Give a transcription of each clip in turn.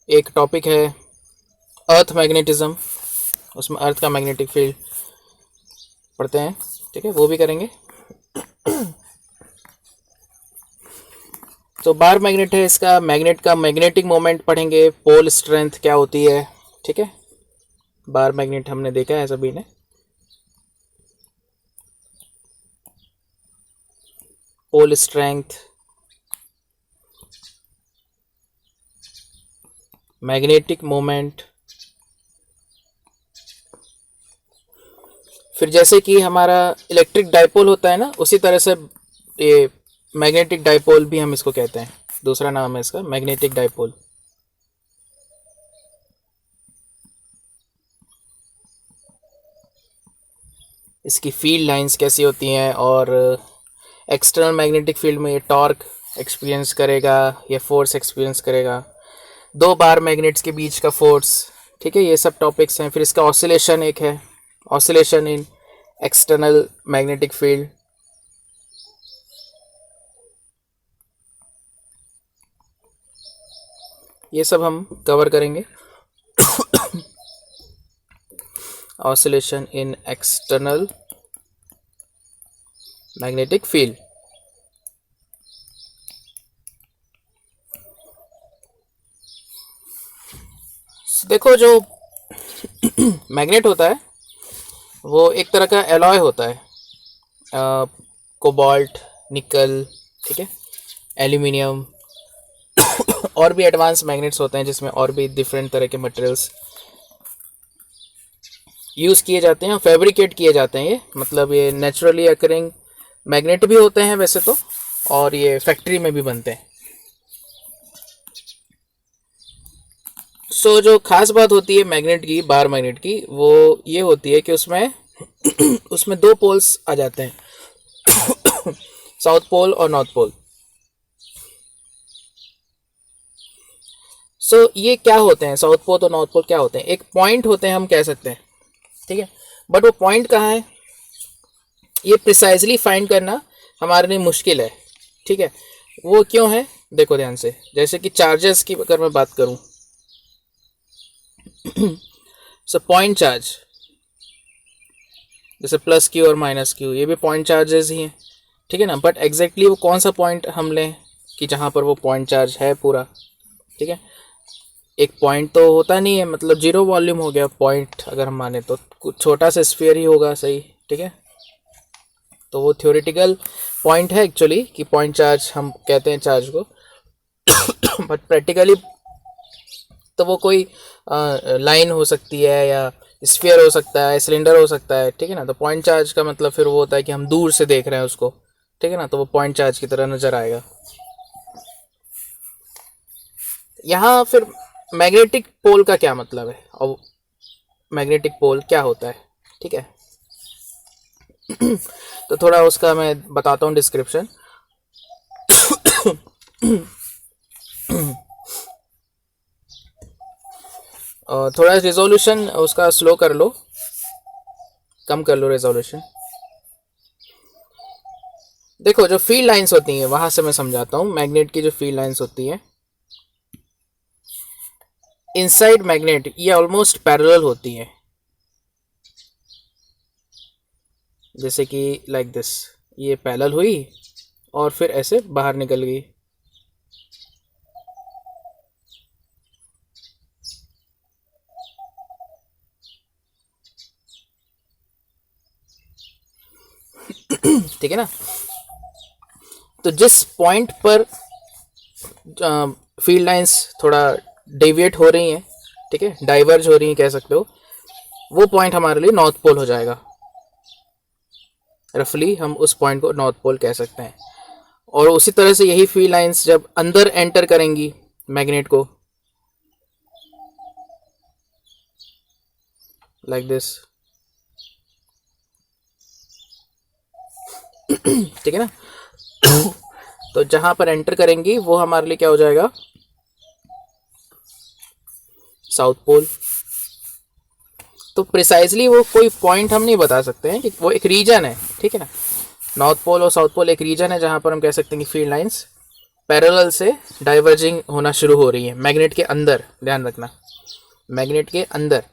एक टॉपिक है अर्थ मैग्नेटिज्म, उसमें अर्थ का मैग्नेटिक फील्ड पढ़ते हैं, ठीक है, वो भी करेंगे। तो बार मैग्नेट है, इसका मैग्नेट का मैग्नेटिक मोमेंट पढ़ेंगे, पोल स्ट्रेंथ क्या होती है, ठीक है। बार मैग्नेट हमने देखा है सभी ने। पोल स्ट्रेंथ, मैग्नेटिक मोमेंट, फिर जैसे कि हमारा इलेक्ट्रिक डाइपोल होता है ना, उसी तरह से ये मैग्नेटिक डाइपोल भी हम इसको कहते हैं, दूसरा नाम है इसका मैग्नेटिक डाइपोल। इसकी फील्ड लाइंस कैसी होती हैं, और एक्सटर्नल मैग्नेटिक फील्ड में ये टॉर्क एक्सपीरियंस करेगा या फोर्स एक्सपीरियंस करेगा, दो बार मैग्नेट्स के बीच का फोर्स, ठीक है, ये सब टॉपिक्स हैं। फिर इसका ऑसिलेशन एक है, oscillation in external magnetic field, ये सब हम कवर करेंगे। Oscillation in external magnetic field. देखो, जो मैग्नेट होता है वो एक तरह का एलॉय होता है, कोबाल्ट, निकल, ठीक है, एल्यूमिनियम, और भी एडवांस मैग्नेट्स होते हैं जिसमें और भी डिफरेंट तरह के मटेरियल्स यूज़ किए जाते हैं, फैब्रिकेट किए जाते हैं। ये मतलब ये नेचुरली अकरिंग मैग्नेट भी होते हैं वैसे तो, और ये फैक्ट्री में भी बनते हैं। सो जो खास बात होती है मैग्नेट की, बार मैग्नेट की, वो ये होती है कि उसमें उसमें दो पोल्स आ जाते हैं, साउथ पोल और नॉर्थ पोल। सो ये क्या होते हैं, साउथ पोल और नॉर्थ पोल क्या होते हैं? एक पॉइंट होते हैं हम कह सकते हैं, ठीक है, बट वो पॉइंट कहाँ है ये प्रिसाइजली फाइंड करना हमारे लिए मुश्किल है, ठीक है। वो क्यों है, देखो ध्यान से। जैसे कि चार्जेस की अगर मैं बात करूं, सो पॉइंट चार्ज, जैसे प्लस क्यू और माइनस क्यू, ये भी पॉइंट चार्जेस ही हैं, ठीक है ना। बट एग्जैक्टली वो कौन सा पॉइंट हम लें कि जहाँ पर वो पॉइंट चार्ज है पूरा, ठीक है। एक पॉइंट तो होता नहीं है, मतलब जीरो वॉल्यूम हो गया पॉइंट अगर हम माने तो, कुछ छोटा सा स्फीयर ही होगा, सही, ठीक है। तो वो थ्योरेटिकल पॉइंट है एक्चुअली, कि पॉइंट चार्ज हम कहते हैं चार्ज को, बट प्रैक्टिकली तो वो कोई लाइन हो सकती है, या स्फीयर हो सकता है, सिलेंडर हो सकता है, ठीक है ना। तो पॉइंट चार्ज का मतलब फिर वो होता है कि हम दूर से देख रहे हैं उसको, ठीक है ना, तो वो पॉइंट चार्ज की तरह नज़र आएगा। यहाँ फिर मैग्नेटिक पोल का क्या मतलब है, और मैग्नेटिक पोल क्या होता है, ठीक है। तो थोड़ा उसका मैं बताता हूँ डिस्क्रिप्शन। थोड़ा रिजोल्यूशन उसका स्लो कर लो, कम कर लो रेजोल्यूशन। देखो, जो फील्ड लाइंस होती हैं वहां से मैं समझाता हूँ। मैग्नेट की जो फील्ड लाइंस होती हैं इनसाइड मैग्नेट, ये ऑलमोस्ट पैरेलल होती हैं, जैसे कि लाइक दिस, ये पैरेलल हुई और फिर ऐसे बाहर निकल गई, ठीक है ना। तो जिस पॉइंट पर फील्ड लाइंस थोड़ा डेविएट हो रही हैं, ठीक है, डाइवर्ज हो रही हैं कह सकते हो, वो पॉइंट हमारे लिए नॉर्थ पोल हो जाएगा। रफली हम उस पॉइंट को नॉर्थ पोल कह सकते हैं। और उसी तरह से यही फील्ड लाइंस जब अंदर एंटर करेंगी मैग्नेट को, लाइक दिस, ठीक है ना। तो जहां पर एंटर करेंगी वो हमारे लिए क्या हो जाएगा, साउथ पोल। तो प्रिसाइजली वो कोई पॉइंट हम नहीं बता सकते हैं, कि वो एक रीजन है, ठीक है ना। नॉर्थ पोल और साउथ पोल एक रीजन है जहां पर हम कह सकते हैं कि फील्ड लाइंस पैरेलल से डाइवर्जिंग होना शुरू हो रही है मैग्नेट के अंदर, ध्यान रखना, मैग्नेट के अंदर।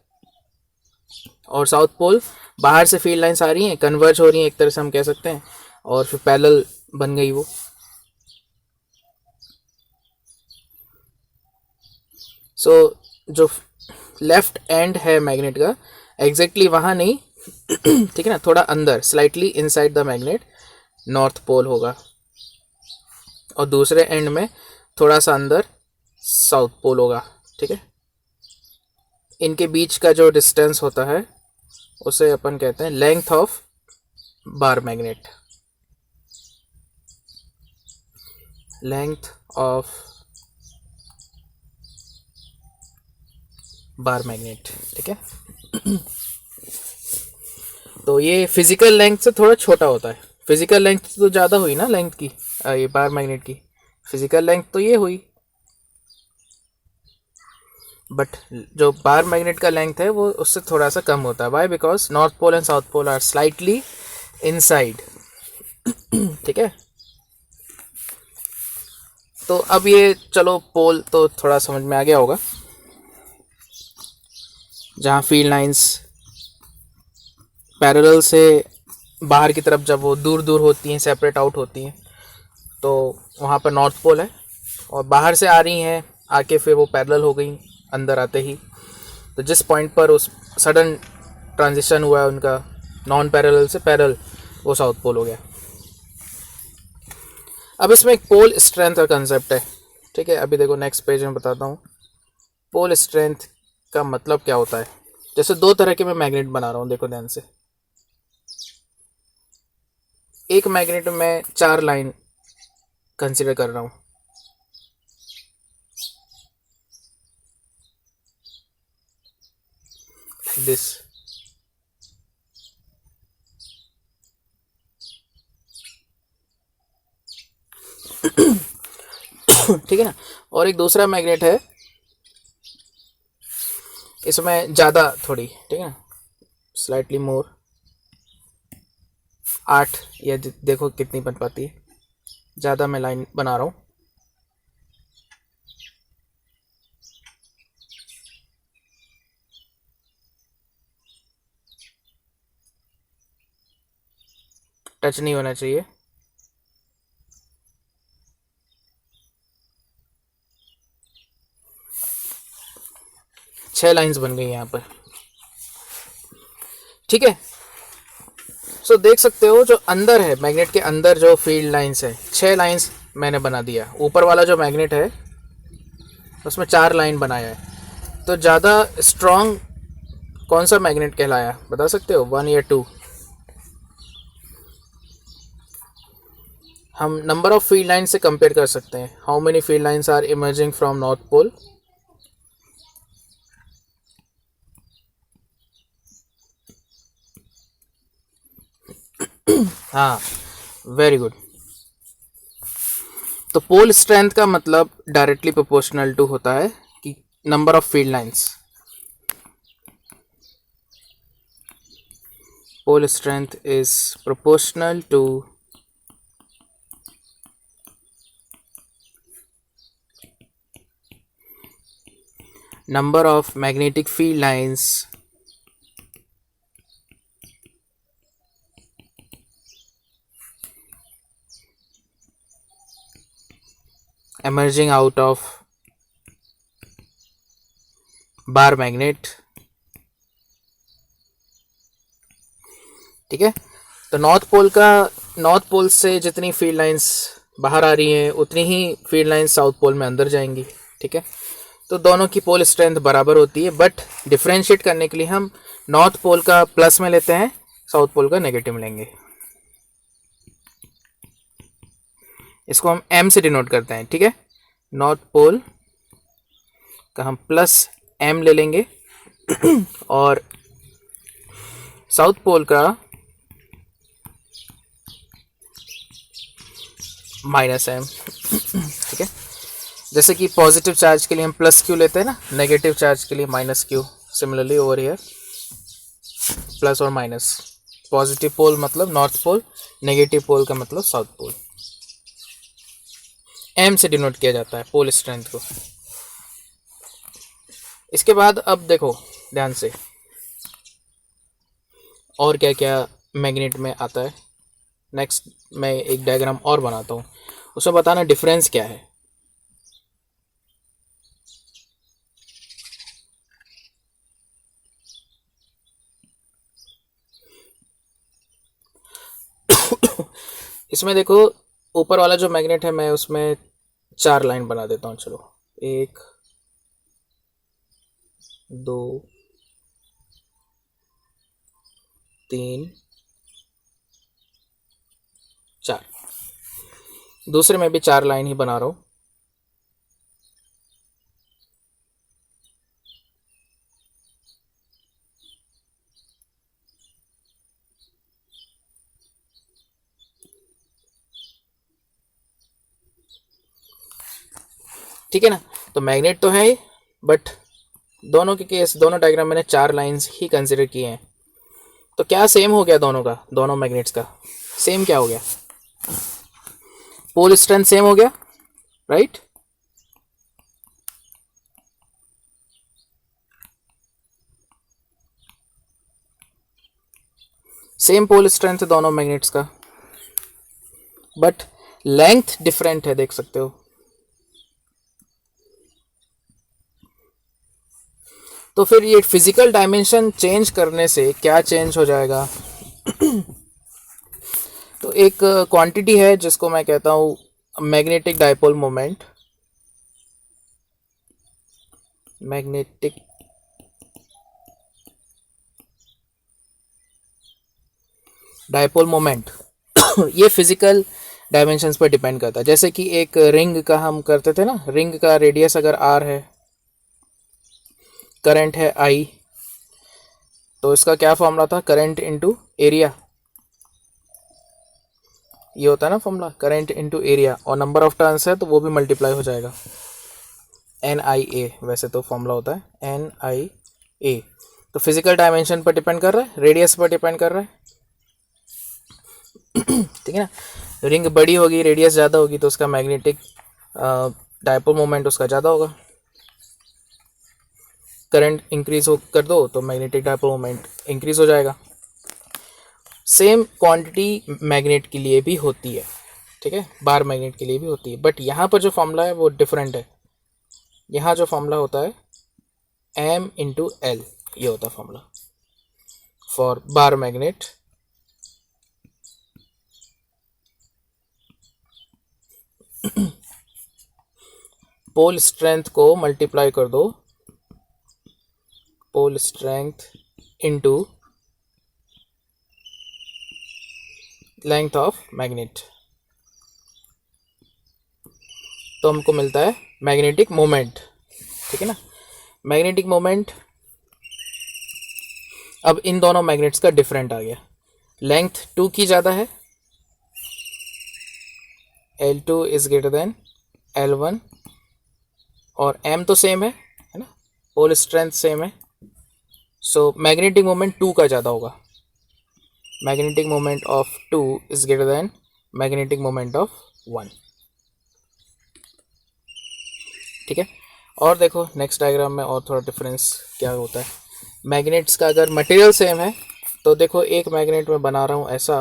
और साउथ पोल बाहर से फील्ड लाइंस आ रही हैं, कन्वर्ज हो रही हैं एक तरह से हम कह सकते हैं, और फिर पैरेलल बन गई वो। सो जो लेफ्ट एंड है मैग्नेट का एग्जैक्टली वहाँ नहीं ठीक है ना, थोड़ा अंदर, slightly inside the magnet north pole होगा, और दूसरे एंड में थोड़ा सा अंदर साउथ पोल होगा। ठीक है, इनके बीच का जो डिस्टेंस होता है उसे अपन कहते हैं length of bar magnet, length of bar magnet. ठीक है, तो ये फिजिकल लेंथ से थोड़ा छोटा होता है। फिजिकल लेंथ तो ज़्यादा हुई ना लेंथ की, ये बार मैग्नेट की फिजिकल लेंथ तो ये हुई, बट जो बार मैग्नेट का लेंथ है वो उससे थोड़ा सा कम होता है। Why? Because north pole and south pole are slightly inside. ठीक है, तो अब ये चलो पोल तो थोड़ा समझ में आ गया होगा, जहाँ फील्ड लाइंस पैरेलल से बाहर की तरफ जब वो दूर दूर होती हैं, सेपरेट आउट होती हैं, तो वहाँ पर नॉर्थ पोल है, और बाहर से आ रही हैं आके फिर वो पैरेलल हो गई अंदर आते ही। तो जिस पॉइंट पर उस सडन ट्रांजिशन हुआ है उनका नॉन पैरेलल से पैरेलल, वो साउथ पोल हो गया। अब इसमें एक पोल स्ट्रेंथ का कंसेप्ट है। ठीक है, अभी देखो नेक्स्ट पेज में बताता हूँ पोल स्ट्रेंथ का मतलब क्या होता है। जैसे दो तरह के मैं मैग्नेट बना रहा हूँ, देखो ध्यान से। एक मैग्नेट में 4 लाइन कंसिडर कर रहा हूँ, दिस। ठीक है ना, और एक दूसरा मैग्नेट है, इसमें ज़्यादा थोड़ी, ठीक है ना, स्लाइटली मोर, 8 या देखो कितनी बन पाती है, ज़्यादा मैं लाइन बना रहा हूँ। टच नहीं होना चाहिए। छह लाइंस बन गई यहाँ पर। ठीक है, सो देख सकते हो जो अंदर है मैग्नेट के अंदर जो फील्ड लाइंस है, 6 लाइंस मैंने बना दिया। ऊपर वाला जो मैग्नेट है उसमें 4 लाइन बनाया है। तो ज़्यादा स्ट्रॉन्ग कौन सा मैग्नेट कहलाया, बता सकते हो? 1 या 2? हम नंबर ऑफ फील्ड लाइन से कंपेयर कर सकते हैं। How many field lines are emerging from north pole? हाँ, वेरी गुड। तो पोल स्ट्रेंथ का मतलब डायरेक्टली प्रोपोर्शनल टू होता है कि number of field lines. Pole strength is proportional to number of magnetic field lines emerging out of bar magnet। ठीक है, तो नॉर्थ पोल से जितनी फील्ड लाइंस बाहर आ रही हैं उतनी ही फील्ड लाइंस साउथ पोल में अंदर जाएंगी। ठीक है, तो दोनों की पोल स्ट्रेंथ बराबर होती है, बट डिफ्रेंशिएट करने के लिए हम नॉर्थ पोल का प्लस में लेते हैं, साउथ पोल का नेगेटिव में लेंगे। इसको हम m से डिनोट करते हैं। ठीक है, नॉर्थ पोल का हम प्लस m ले लेंगे और साउथ पोल का माइनस m। ठीक है, जैसे कि पॉजिटिव चार्ज के लिए हम प्लस क्यू लेते हैं ना, नेगेटिव चार्ज के लिए minus Q. Similarly over here plus और माइनस, पॉजिटिव पोल मतलब नॉर्थ पोल, नेगेटिव पोल का मतलब साउथ पोल। एम से डिनोट किया जाता है पोल स्ट्रेंथ को। इसके बाद अब देखो ध्यान से और क्या क्या मैग्नेट में आता है। नेक्स्ट मैं एक डायग्राम और बनाता हूँ, उसमें बताना डिफरेंस क्या है। इसमें देखो ऊपर वाला जो मैग्नेट है मैं उसमें 4 लाइन बना देता हूँ। चलो 1 2 3 4, दूसरे में भी 4 लाइन ही बना रहा हूँ। ठीक है ना, तो मैग्नेट तो है ही, बट दोनों के केस, दोनों डायग्राम मैंने 4 लाइंस ही कंसिडर किए हैं। तो क्या सेम हो गया दोनों का, दोनों मैग्नेट्स का सेम क्या हो गया, पोल स्ट्रेंथ सेम हो गया, राइट। सेम पोल स्ट्रेंथ है दोनों मैग्नेट्स का, बट लेंथ डिफरेंट है, देख सकते हो। तो फिर ये फिजिकल डायमेंशन चेंज करने से क्या चेंज हो जाएगा। तो एक क्वांटिटी है जिसको मैं कहता हूँ magnetic dipole moment. Magnetic dipole moment ये फिजिकल डायमेंशंस पर डिपेंड करता है। जैसे कि एक रिंग का हम करते थे ना, रिंग का रेडियस अगर आर है, करंट है आई, तो इसका क्या फॉर्मूला था, करंट इनटू एरिया। ये होता है ना फॉर्मूला, करंट इनटू एरिया, और नंबर ऑफ टर्न्स है तो वो भी मल्टीप्लाई हो जाएगा, एन आई ए वैसे तो फॉर्मूला होता है एन आई ए। तो फिजिकल डायमेंशन पर डिपेंड कर रहा है, रेडियस पर डिपेंड कर रहा है। ठीक है ना, रिंग बड़ी होगी, रेडियस ज़्यादा होगी, तो उसका मैग्नेटिक डायपोल मोमेंट उसका ज़्यादा होगा। करंट इंक्रीज हो कर दो तो मैग्नेटिक डायपोल मोमेंट इंक्रीज हो जाएगा। सेम क्वांटिटी मैग्नेट के लिए भी होती है, ठीक है, बार मैग्नेट के लिए भी होती है, बट यहाँ पर जो फॉर्मूला है वो डिफरेंट है। यहाँ जो फॉर्मूला होता है m इंटू एल, ये होता है formula for bar magnet. Pole strength को मल्टीप्लाई कर दो, pole strength into length of magnet, तो हमको मिलता है मैग्नेटिक मोमेंट। ठीक है ना, मैग्नेटिक मोमेंट। अब इन दोनों मैग्नेट्स का डिफरेंट आ गया, लेंथ 2 की ज़्यादा है, L2 is greater than L1, और m तो सेम है ना, पोल स्ट्रेंथ सेम है, सो मैग्नेटिक मोमेंट 2 का ज़्यादा होगा। Magnetic moment of 2 is greater than magnetic moment of 1। ठीक है, और देखो नेक्स्ट डायग्राम में और थोड़ा डिफरेंस क्या होता है। मैग्नेट्स का अगर मटेरियल सेम है तो देखो एक मैग्नेट में बना रहा हूँ ऐसा,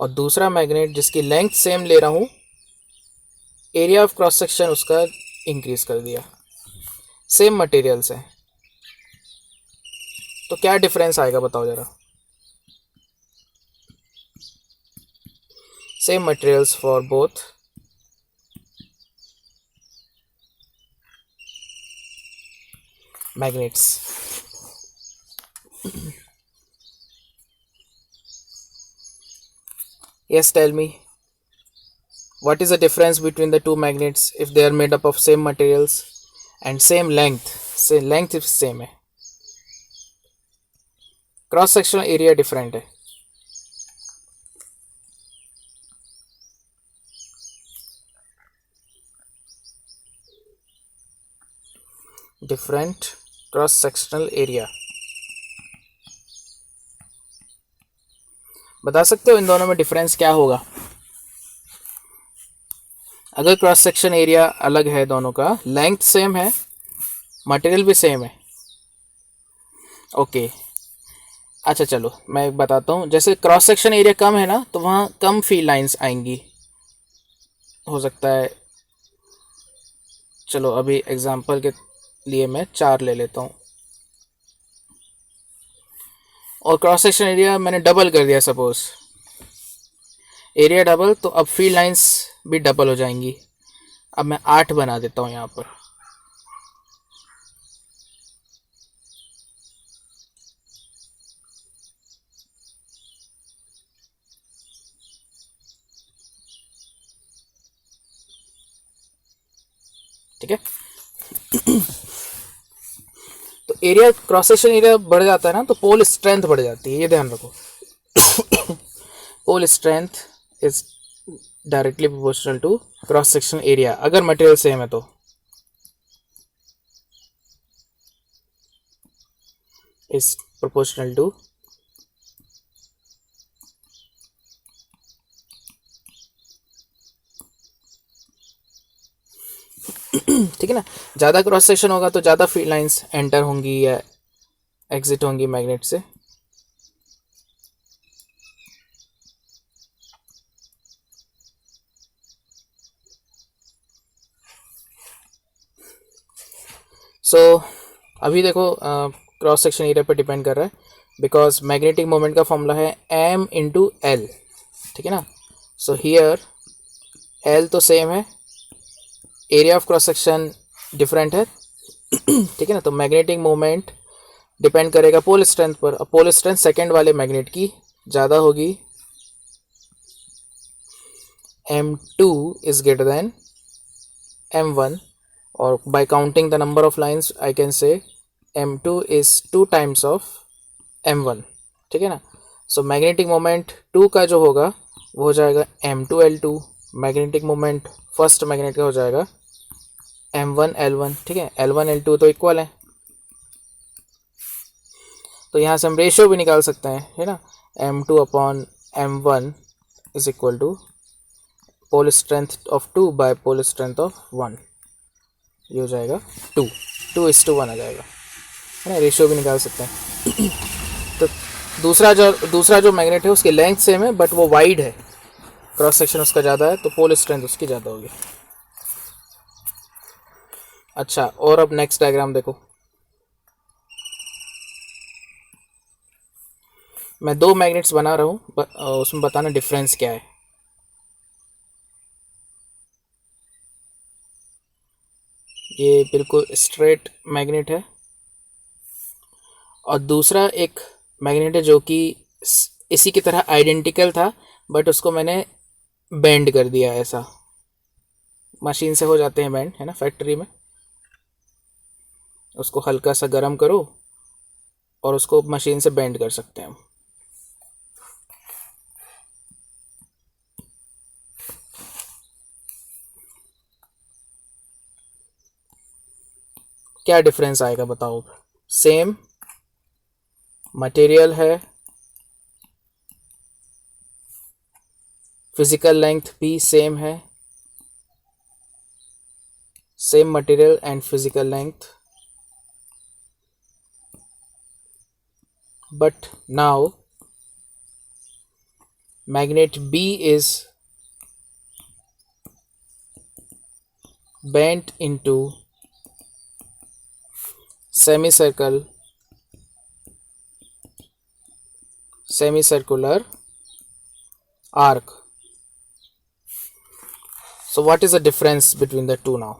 और दूसरा मैग्नेट जिसकी लेंथ सेम ले रहा हूँ, एरिया ऑफ क्रॉस सेक्शन उसका इंक्रीज कर दिया, सेम मटेरियल्स है, तो क्या डिफरेंस आएगा बताओ जरा। Same materials for both, magnets. Yes, tell me, what is the difference between the two magnets if they are made up of same materials and same length? Say length is same है, cross sectional area different है। Different cross sectional area, बता सकते हो इन दोनों में difference क्या होगा। अगर क्रॉस सेक्शन एरिया अलग है दोनों का, लेंथ सेम है, मटेरियल भी सेम है, ओके। अच्छा चलो मैं बताता हूँ, जैसे क्रॉस सेक्शन एरिया कम है ना तो वहाँ कम फील्ड लाइंस आएंगी, हो सकता है। चलो अभी एग्जांपल के लिए मैं 4 ले लेता हूँ, और क्रॉस सेक्शन एरिया मैंने डबल कर दिया, सपोज एरिया डबल, तो अब फील्ड लाइंस भी डबल हो जाएंगी। अब मैं 8 बना देता हूँ यहाँ पर। ठीक है, तो एरिया क्रॉस सेक्शन एरिया बढ़ जाता है ना तो पोल स्ट्रेंथ बढ़ जाती है, ये ध्यान रखो। Pole strength is directly proportional to cross section area, अगर मटेरियल सेम है तो। इज प्रोपोर्शनल टू ठीक है ना, ज़्यादा क्रॉस सेक्शन होगा तो ज़्यादा फील्ड लाइंस एंटर होंगी या एग्जिट होंगी मैग्नेट से। सो अभी देखो क्रॉस सेक्शन एरिया पर डिपेंड कर रहा है, बिकॉज मैग्नेटिक मोमेंट का फॉर्मूला है m इंटू एल, ठीक है ना। सो हियर एल तो सेम है, area of cross section different है, ठीक है ना। तो मैग्नेटिक मोमेंट डिपेंड करेगा पोल स्ट्रेंथ पर, अब पोल स्ट्रेंथ सेकेंड वाले मैग्नेट की ज़्यादा होगी, m2 is greater than m1, और by counting the number of lines I can say m2 is 2 times of m1, ठीक है ना। सो मैग्नेटिक मोमेंट 2 का जो होगा वो हो जाएगा m2l2, magnetic moment first magnet का हो जाएगा m1l1, ठीक है। l1 l2 तो इक्वल है, तो यहाँ से हम रेशियो भी निकाल सकते हैं, है ना। m2 upon m1 is equal to pole strength of 2 by pole strength of 1, ये हो जाएगा 2:1 आ जाएगा, है ना। रेशियो भी निकाल सकते हैं। तो दूसरा जो मैग्नेट है उसकी लेंथ सेम है बट वो वाइड है, क्रॉस सेक्शन उसका ज़्यादा है, तो पोल स्ट्रेंथ उसकी ज़्यादा होगी। अच्छा, और अब नेक्स्ट डायग्राम देखो, मैं 2 मैग्नेट्स बना रहा हूँ, उसमें बताना डिफरेंस क्या है। ये बिल्कुल स्ट्रेट मैग्नेट है, और दूसरा एक मैग्नेट है जो कि इसी की तरह आइडेंटिकल था, बट उसको मैंने बेंड कर दिया, ऐसा मशीन से हो जाते हैं बेंड, है ना, फैक्ट्री में। उसको हल्का सा गर्म करो और उसको मशीन से बेंड कर सकते हैं हम। क्या डिफरेंस आएगा बताओ। सेम मटेरियल है, फिजिकल लेंथ भी सेम है, same material and physical length, but now magnet B is bent into semicircular arc. So what is the difference between the two now?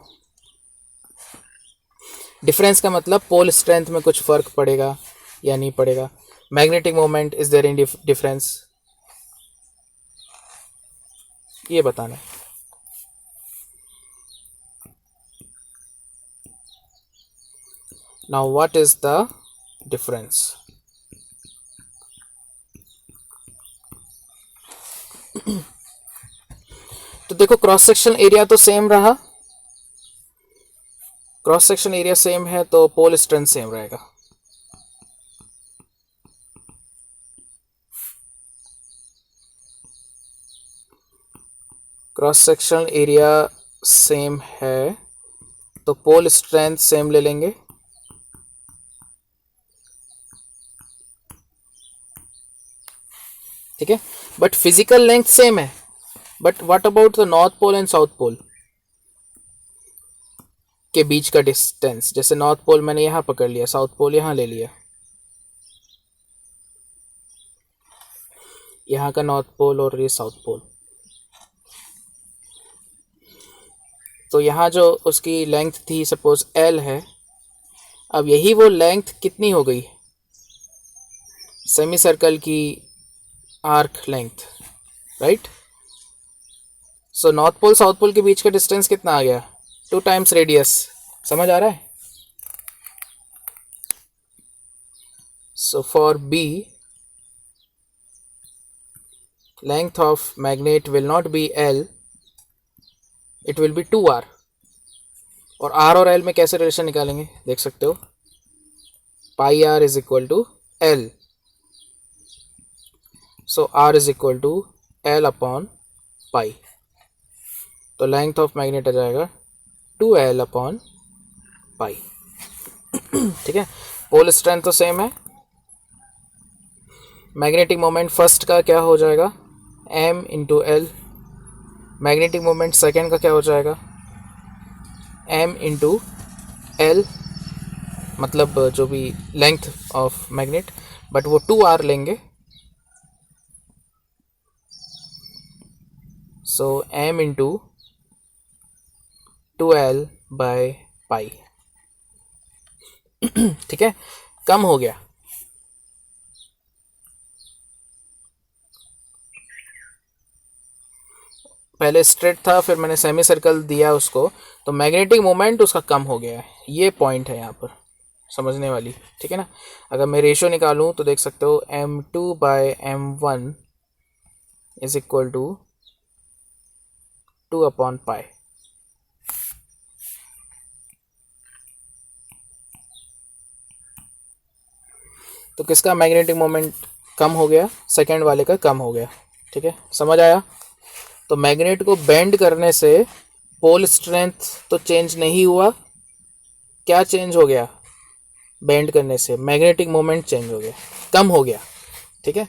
Difference का मतलब पोल स्ट्रेंथ में कुछ फर्क पड़ेगा या नहीं पड़ेगा, magnetic moment is there in difference, ये बताना है। Now what is the difference. तो देखो क्रॉस सेक्शन एरिया तो सेम रहा, क्रॉस सेक्शन एरिया सेम है तो पोल स्ट्रेंथ सेम रहेगा। क्रॉस सेक्शन एरिया सेम है तो पोल स्ट्रेंथ सेम ले लेंगे, ठीक है, बट फिजिकल लेंथ सेम है। But what about the north pole and south pole के बीच का डिस्टेंस? जैसे नॉर्थ पोल मैंने यहाँ पकड़ लिया, साउथ पोल यहाँ ले लिया, यहाँ का नॉर्थ पोल और ये साउथ पोल, तो यहाँ जो उसकी लेंथ थी सपोज L है, अब यही वो लेंथ कितनी हो गई सेमी सर्कल की arc length, right? So north pole south pole के बीच का डिस्टेंस कितना आ गया? 2 टाइम्स रेडियस। समझ आ रहा है? So for B length of magnet will not be L, it will be 2R। और R और L में कैसे रिलेशन निकालेंगे देख सकते हो, pi R is equal to L, so R is equal to L upon pi, तो length of magnet आ जाएगा 2L अपॉन पाई। ठीक है, पोल स्ट्रेंथ तो सेम है, मैग्नेटिक मोमेंट फर्स्ट का क्या हो जाएगा M into L, magnetic moment second का क्या हो जाएगा M इंटू एल, मतलब जो भी लेंथ ऑफ मैग्नेट, बट वो 2R लेंगे, सो M into 2L by pi. ठीक है, कम हो गया। पहले स्ट्रेट था, फिर मैंने सेमी सर्कल दिया उसको, तो मैग्नेटिक मोमेंट उसका कम हो गया है। ये पॉइंट है यहाँ पर समझने वाली, ठीक है ना। अगर मैं रेशियो निकालूं तो देख सकते हो M2 by M1 is equal to 2 upon pi. तो किसका मैग्नेटिक मोमेंट कम हो गया? सेकेंड वाले का कम हो गया। ठीक है, समझ आया? तो मैग्नेट को बेंड करने से पोल स्ट्रेंथ तो चेंज नहीं हुआ, क्या चेंज हो गया? बेंड करने से मैग्नेटिक मोमेंट चेंज हो गया, कम हो गया। ठीक है,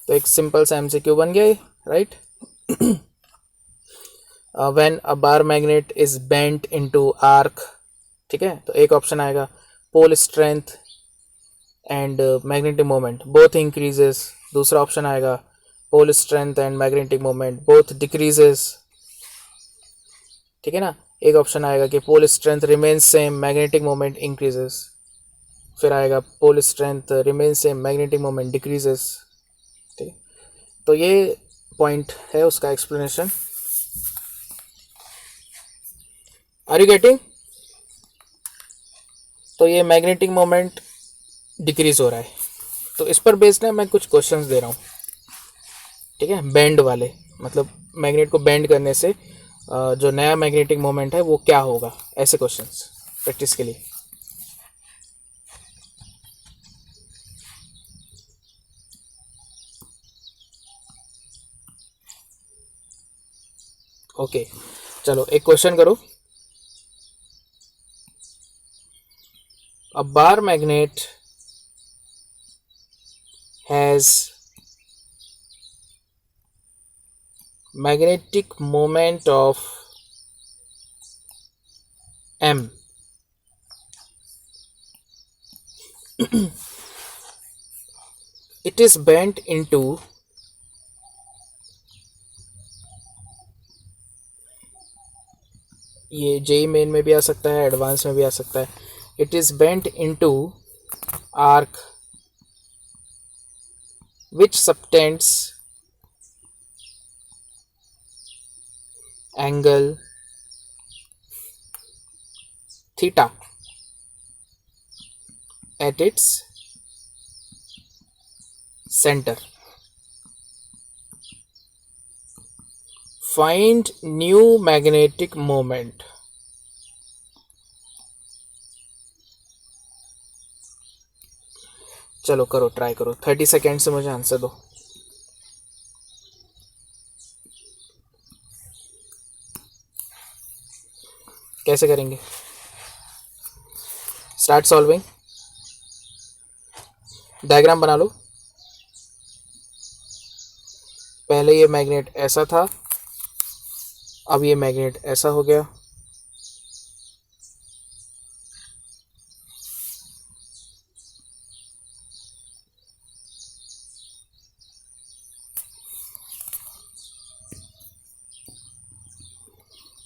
तो एक सिंपल सा एमसीक्यू बन गया, right. When a bar magnet is bent into arc, ठीक है, तो एक ऑप्शन आएगा pole strength and magnetic moment both increases, दूसरा ऑप्शन आएगा pole strength and magnetic moment both decreases. ठीक है ना, एक ऑप्शन आएगा कि pole strength remains same magnetic moment increases, फिर आएगा pole strength remains same magnetic moment decreases. ठीक है, तो ये पॉइंट है उसका एक्सप्लेनेशन। Are you getting? तो ये मैग्नेटिक मोमेंट डिक्रीज हो रहा है, तो इस पर बेस्ड है मैं कुछ क्वेश्चंस दे रहा हूँ। ठीक है, बेंड वाले, मतलब मैग्नेट को बेंड करने से जो नया मैग्नेटिक मोमेंट है वो क्या होगा, ऐसे क्वेश्चंस प्रैक्टिस के लिए। ओके, चलो एक क्वेश्चन करो। A bar magnet has magnetic moment of M. It is bent into ये जेई मेन में भी आ सकता है, एडवांस में भी आ सकता है। It is bent into arc which subtends angle theta at its center. Find new magnetic moment. चलो करो, ट्राई करो, 30 सेकेंड से मुझे आंसर दो। कैसे करेंगे? स्टार्ट सॉल्विंग, डायग्राम बना लो। पहले ये मैग्नेट ऐसा था, अब ये मैग्नेट ऐसा हो गया।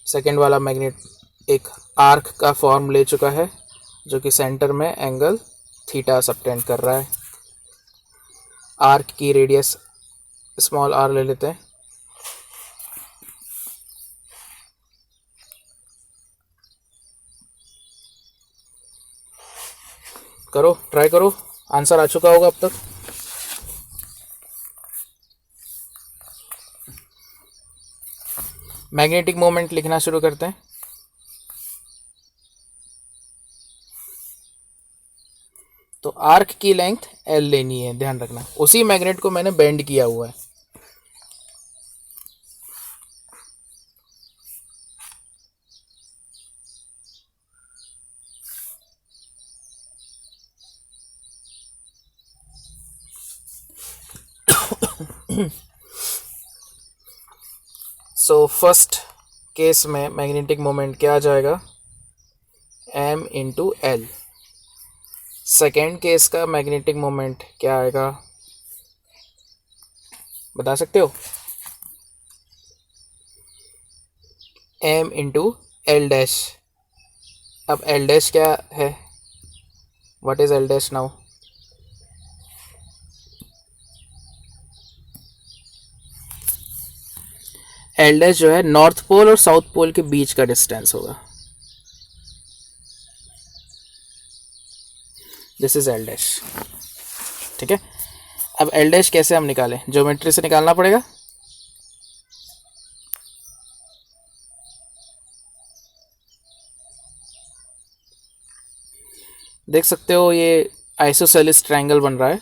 सेकेंड वाला मैग्नेट एक आर्क का फॉर्म ले चुका है, जो कि सेंटर में एंगल थीटा सबटेंड कर रहा है। आर्क की रेडियस स्मॉल आर ले लेते हैं। करो, ट्राई करो, आंसर आ चुका होगा अब तक। मैग्नेटिक मोमेंट लिखना शुरू करते हैं। तो आर्क की लेंथ एल लेनी है, ध्यान रखना। उसी मैग्नेट को मैंने बेंड किया हुआ है। सो फर्स्ट केस में मैग्नेटिक मोमेंट क्या आ जाएगा? m into L. Second case का मैग्नेटिक मोमेंट क्या आएगा, बता सकते हो? m into L dash. अब एल डैश क्या है? What is L dash now? L dash जो है नॉर्थ पोल और साउथ पोल के बीच का डिस्टेंस होगा। दिस इज एल डैश, ठीक है। अब एल डैश कैसे हम निकालें? ज्योमेट्री से निकालना पड़ेगा। देख सकते हो ये आइसोसेलेस ट्रायंगल बन रहा है।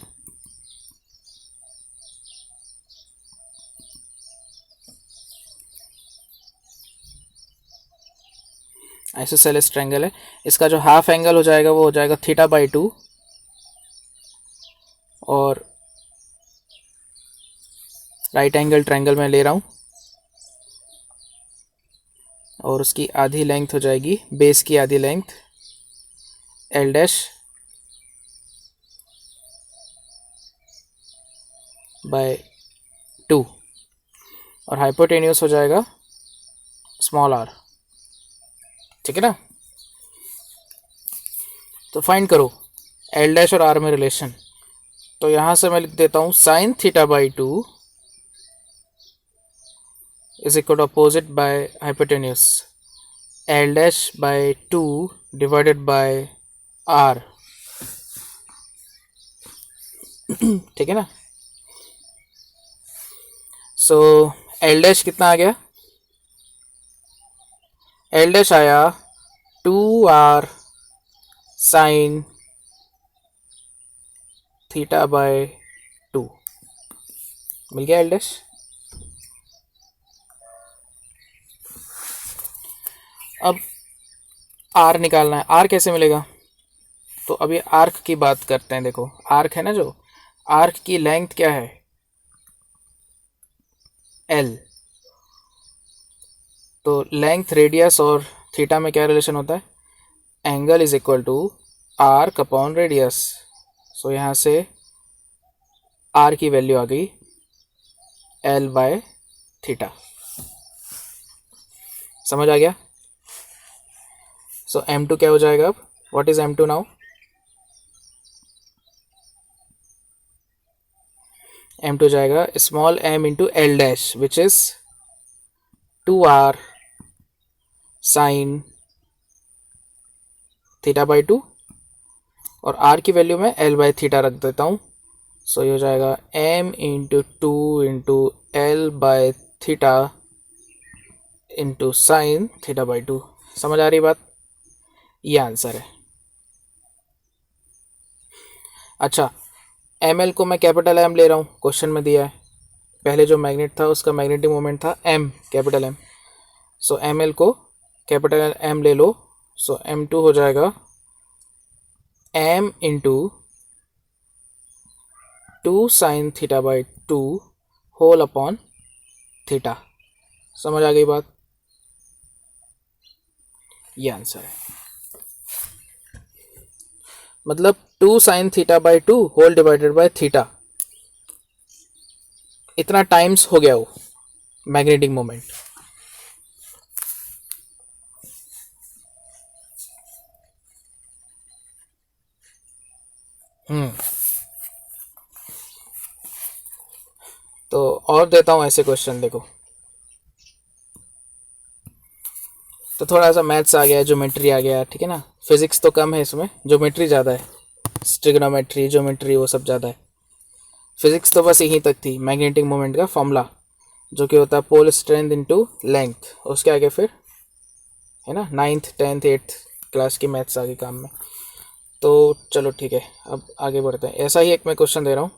आइसोसेलेस ट्रायंगल है। इसका जो हाफ एंगल हो जाएगा वो हो जाएगा थीटा बाई 2, और राइट एंगल ट्रायंगल में ले रहा हूँ, और उसकी आधी लेंथ हो जाएगी, बेस की आधी लेंथ एल डैश बाय 2, और हाइपोटेन्यूस हो जाएगा स्मॉल आर, ठीक है ना। तो फाइंड करो एल डैश और आर में रिलेशन। तो यहाँ से मैं लिख देता हूँ sign theta by 2 is equal to opposite by hypotenuse L dash by 2 divided by R, ठीक है ना। सो L dash कितना आ गया? L dash आया 2R साइन थीटा बाय 2। मिल गया L dash। अब आर निकालना है। आर कैसे मिलेगा? तो अभी आर्क की बात करते हैं। देखो आर्क है ना, जो आर्क की लेंथ क्या है? एल। तो लेंथ, रेडियस और थीटा में क्या रिलेशन होता है? Angle is equal to arc upon radius. So यहाँ से आर की वैल्यू आ गई एल बाय थीटा। समझ आ गया? सो M2 क्या हो जाएगा अब? What is M2 now? M2 जाएगा small m into L dash which is 2R sign theta by 2, और R की वैल्यू में L बाई थीटा रख देता हूँ। सो ये हो जाएगा m into 2 into L by theta into sine theta by 2। समझ आ रही बात? ये आंसर है। अच्छा, एम एल को मैं कैपिटल एम ले रहा हूँ, क्वेश्चन में दिया है। पहले जो मैग्नेट था उसका मैग्नेटिक मोमेंट था M, capital M. So M L को कैपिटल एम ले लो, सो m2 हो जाएगा m into 2 sine theta by 2 whole upon theta. समझ आ गई बात? ये आंसर है। मतलब 2 sine theta by 2 whole divided by theta, इतना टाइम्स हो गया वो मैग्नेटिक मोमेंट। तो और देता हूँ ऐसे क्वेश्चन, देखो। तो थोड़ा सा मैथ्स आ गया, ज्योमेट्री आ गया, ठीक है ना। फिजिक्स तो कम है इसमें, ज्योमेट्री ज़्यादा है, ट्रिग्नोमेट्री ज्योमेट्री वो सब ज़्यादा है। फिजिक्स तो बस यहीं तक थी, मैग्नेटिक मोमेंट का फॉर्मूला जो कि होता है पोल स्ट्रेंथ इनटू लेंथ, उसके आगे फिर है ना 9th 10th 8th क्लास की मैथ्स आ गई काम में। तो चलो ठीक है, अब आगे बढ़ते हैं। ऐसा ही एक मैं क्वेश्चन दे रहा हूँ।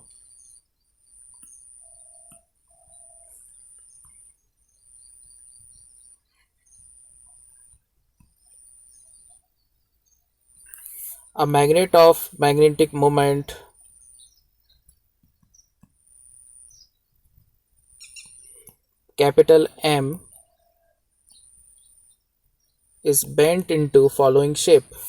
A magnet of magnetic moment capital M is bent into following shape.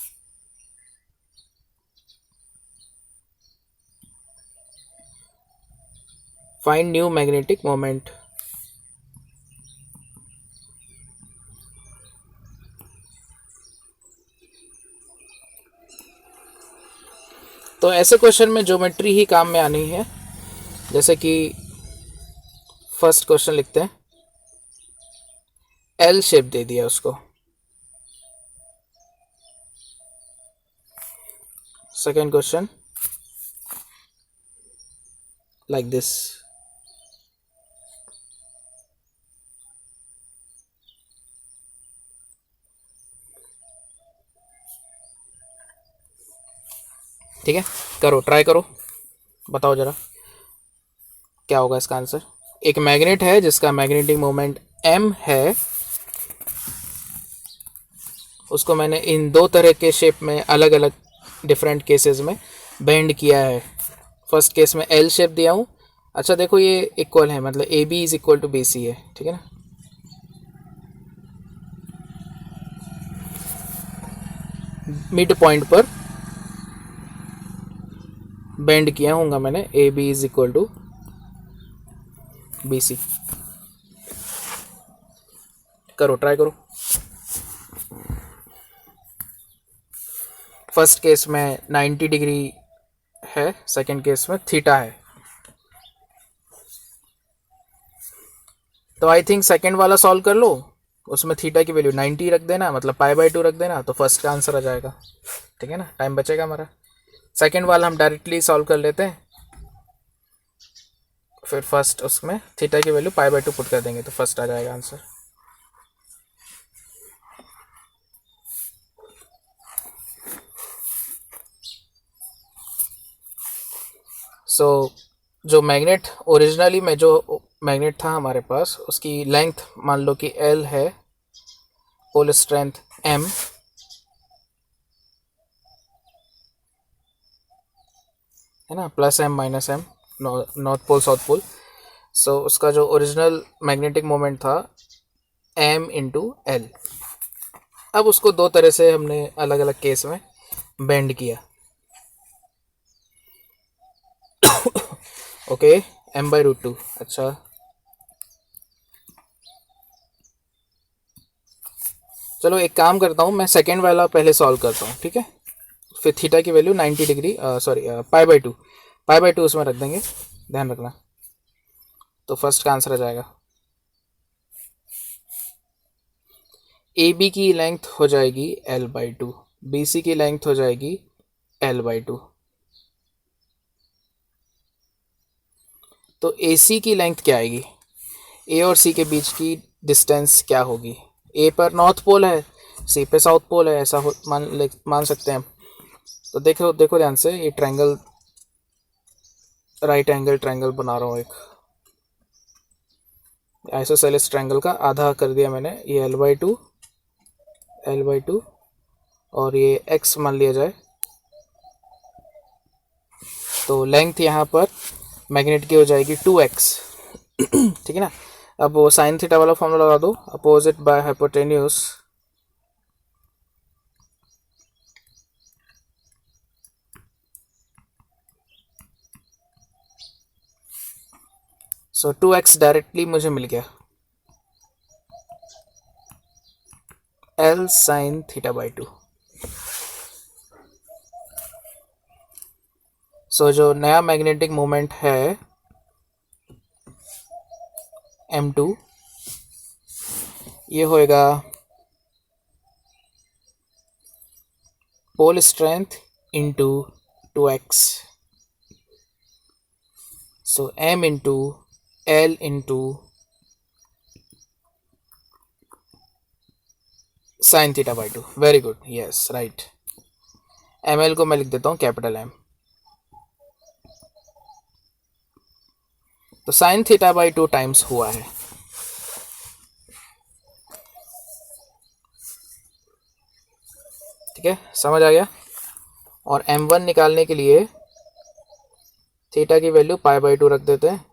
Find new magnetic moment. तो ऐसे क्वेश्चन में ज्योमेट्री ही काम में आनी है। जैसे कि फर्स्ट क्वेश्चन लिखते हैं, एल शेप दे दिया उसको। Second question like this. ठीक है, करो, ट्राई करो, बताओ जरा क्या होगा इसका आंसर। एक मैग्नेट है जिसका मैग्नेटिक मोमेंट m है, उसको मैंने इन दो तरह के शेप में अलग अलग डिफरेंट केसेस में बेंड किया है। फर्स्ट केस में एल शेप दिया हूँ। अच्छा देखो, ये इक्वल है, मतलब A B is equal to B C है, ठीक है ना। मिड पॉइंट पर बेंड किया होगा मैंने, A B is equal to B C. करो, ट्राई करो। फर्स्ट केस में 90 डिग्री है, सेकंड केस में थीटा है। तो आई थिंक सेकंड वाला सॉल्व कर लो, उसमें थीटा की वैल्यू 90 रख देना, मतलब π/2 रख देना, तो फर्स्ट का आंसर आ जाएगा। ठीक है ना, टाइम बचेगा हमारा। सेकंड वाला हम डायरेक्टली सॉल्व कर लेते हैं, फिर फर्स्ट उसमें थीटा की वैल्यू π/2 पुट कर देंगे तो फर्स्ट आ जाएगा आंसर। सो जो मैग्नेट ओरिजिनली में जो मैग्नेट था हमारे पास, उसकी लेंथ मान लो कि L है, पोल स्ट्रेंथ M, है ना, +m-m, नॉर्थ पोल साउथ पोल। सो उसका जो ओरिजिनल मैग्नेटिक मोमेंट था m इंटू L। अब उसको दो तरह से हमने अलग अलग केस में बेंड किया। Okay, m/√2। अच्छा, चलो एक काम करता हूँ, मैं सेकेंड वाला पहले सॉल्व करता हूँ, ठीक है। फिर थीटा की वैल्यू 90 डिग्री, सॉरी π/2 उसमें रख देंगे, ध्यान रखना। तो फर्स्ट का आंसर आ जाएगा, ए बी की लेंथ हो जाएगी L/2, बी सी की लेंथ हो जाएगी L/2। तो ए सी की लेंथ क्या आएगी, ए और सी के बीच की डिस्टेंस क्या होगी। ए पर नॉर्थ पोल है, सी पे साउथ पोल है, ऐसा मान सकते हैं हम। तो देखो देखो ध्यान से, ये ट्रायंगल, राइट एंगल ट्रायंगल बना रहा हूँ, एक आइसोसेलेस ट्रायंगल का आधा कर दिया मैंने, ये L/2 L/2 और ये x मान लिया जाए, तो लेंथ यहाँ पर मैग्नेट की हो जाएगी 2x। ठीक है ना। अब वो साइन थीटा वाला फॉर्मूला लगा दो, opposite by hypotenuse so 2x directly मुझे मिल गया L साइन थीटा/2। सो जो नया मैग्नेटिक मोमेंट है M2, ये होएगा pole strength into 2x, so M into L into sine theta. Very good, yes right. ML को मैं लिख देता हूँ कैपिटल M। तो साइन थीटा/2 टाइम्स हुआ है। ठीक है, समझ आ गया। और M1 निकालने के लिए थीटा की वैल्यू π/2 रख देते हैं।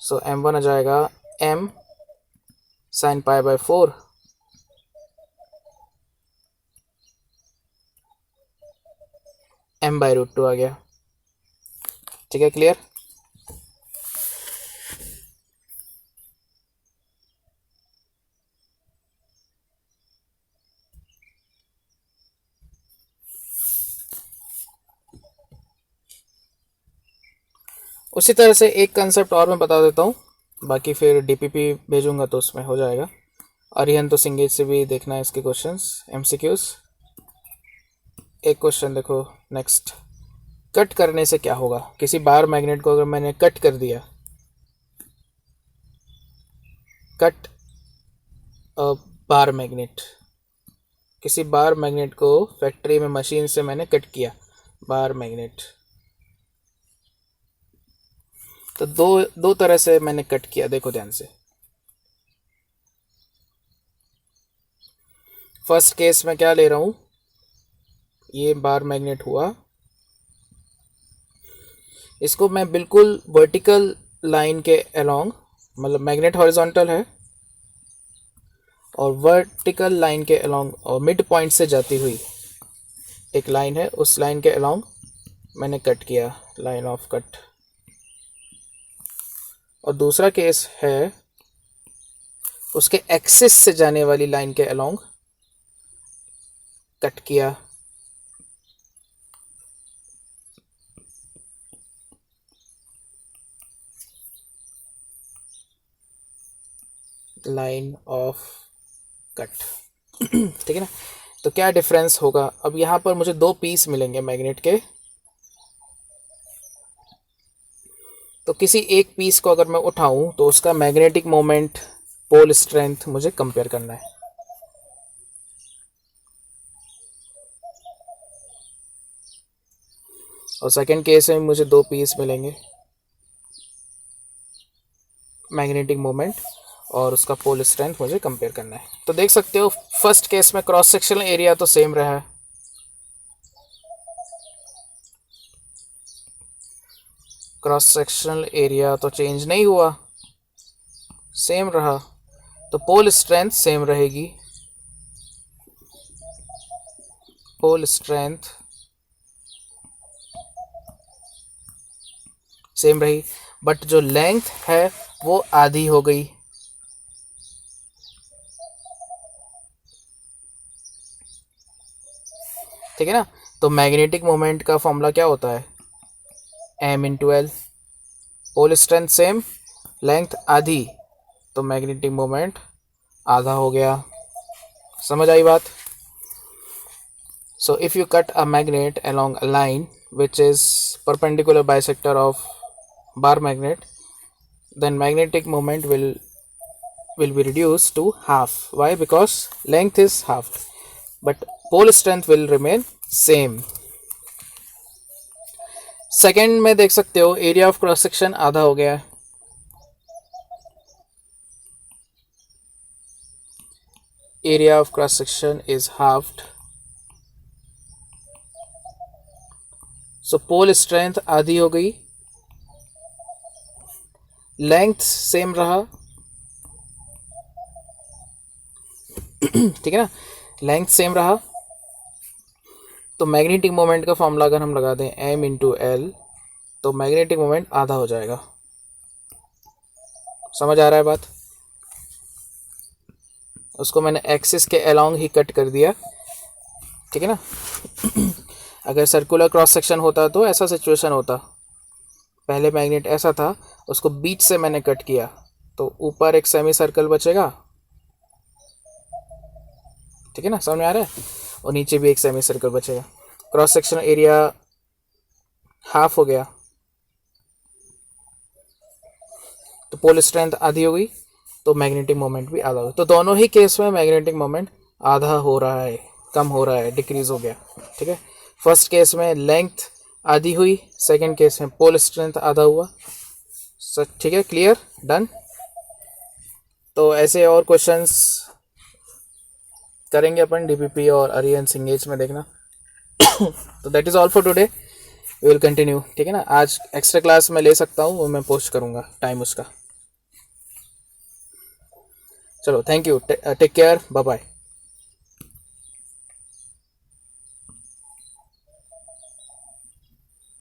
सो M1 आ जाएगा M साइन π/4 M/√2 आ गया। ठीक है, क्लियर। उसी तरह से एक कंसेप्ट और मैं बता देता हूँ, बाकी फिर DPP भेजूंगा तो उसमें हो जाएगा। अरिहंत सिंगेज से भी देखना है इसके क्वेश्चंस MCQs। एक क्वेश्चन देखो नेक्स्ट, कट करने से क्या होगा। किसी बार मैग्नेट को अगर मैंने कट कर दिया, कट बार मैग्नेट, किसी बार मैग्नेट को फैक्ट्री में मशीन से मैंने कट किया बार मैग्नेट, तो दो तरह से मैंने कट किया। देखो ध्यान से, फर्स्ट केस में क्या ले रहा हूँ, ये बार मैग्नेट हुआ, इसको मैं बिल्कुल वर्टिकल लाइन के अलोंग, मतलब मैग्नेट हॉरिजॉन्टल है और वर्टिकल लाइन के अलोंग और मिड पॉइंट से जाती हुई एक लाइन है, उस लाइन के अलोंग मैंने कट किया, लाइन ऑफ कट। और दूसरा केस है उसके एक्सिस से जाने वाली लाइन के अलोंग कट किया। Line of cut. ठीक है ना। तो क्या डिफरेंस होगा, अब यहाँ पर मुझे दो पीस मिलेंगे मैग्नेट के, तो किसी एक पीस को अगर मैं उठाऊं तो उसका मैग्नेटिक मोमेंट, पोल स्ट्रेंथ मुझे कंपेयर करना है। और सेकंड केस में मुझे दो पीस मिलेंगे, मैग्नेटिक मोमेंट और उसका पोल स्ट्रेंथ मुझे कंपेयर करना है। तो देख सकते हो फर्स्ट केस में क्रॉस सेक्शनल एरिया तो सेम रहा है, क्रॉस सेक्शनल एरिया तो चेंज नहीं हुआ, सेम रहा, तो पोल स्ट्रेंथ सेम रहेगी, पोल स्ट्रेंथ सेम रही, बट जो लेंथ है वो आधी हो गई। ठीक है ना। तो मैग्नेटिक मोमेंट का फॉर्मूला क्या होता है, M into L, pole strength same, length आधी, तो मैग्नेटिक मोमेंट आधा हो गया। समझ आई बात। So if you cut a magnet along a line which is perpendicular bisector of bar magnet, then magnetic moment will be reduced to half. Why? Because length is half, but pole strength will remain same. Second में देख सकते हो area of cross section आधा हो गया है, area of cross section is halved, so pole strength आधी हो गई, लेंथ सेम रहा, ठीक है ना, लेंथ सेम रहा, तो मैग्नेटिक मोमेंट का फॉर्मूला अगर हम लगा दें m इंटू एल, तो मैग्नेटिक मोमेंट आधा हो जाएगा। समझ आ रहा है बात? उसको मैंने एक्सिस के अलोंग ही कट कर दिया, ठीक है ना। अगर सर्कुलर क्रॉस सेक्शन होता तो ऐसा सिचुएशन होता, पहले मैग्नेट ऐसा था, उसको बीच से मैंने कट किया, तो ऊपर एक सेमी सर्कल बचेगा, ठीक है ना, समझ में आ रहा है, और नीचे भी एक सेमी सर्कल बचेगा। क्रॉस सेक्शन एरिया हाफ हो गया, तो पोल स्ट्रेंथ आधी हो गई, तो मैग्नेटिक मोमेंट भी आधा हो गया। तो दोनों ही केस में मैग्नेटिक मोमेंट आधा हो रहा है, कम हो रहा है, डिक्रीज हो गया, ठीक है। फर्स्ट केस में लेंथ आधी हुई, सेकंड केस में पोल स्ट्रेंथ आधा हुआ। ठीक है, क्लियर, डन। तो ऐसे और क्वेश्चंस करेंगे अपन डीपीपी और अरिहंत सिंगेज में, देखना। तो that is all for today, we will continue, ठीक है ना। आज एक्स्ट्रा क्लास में ले सकता हूँ, वो मैं पोस्ट करूँगा टाइम उसका। चलो, thank you, take care, bye bye.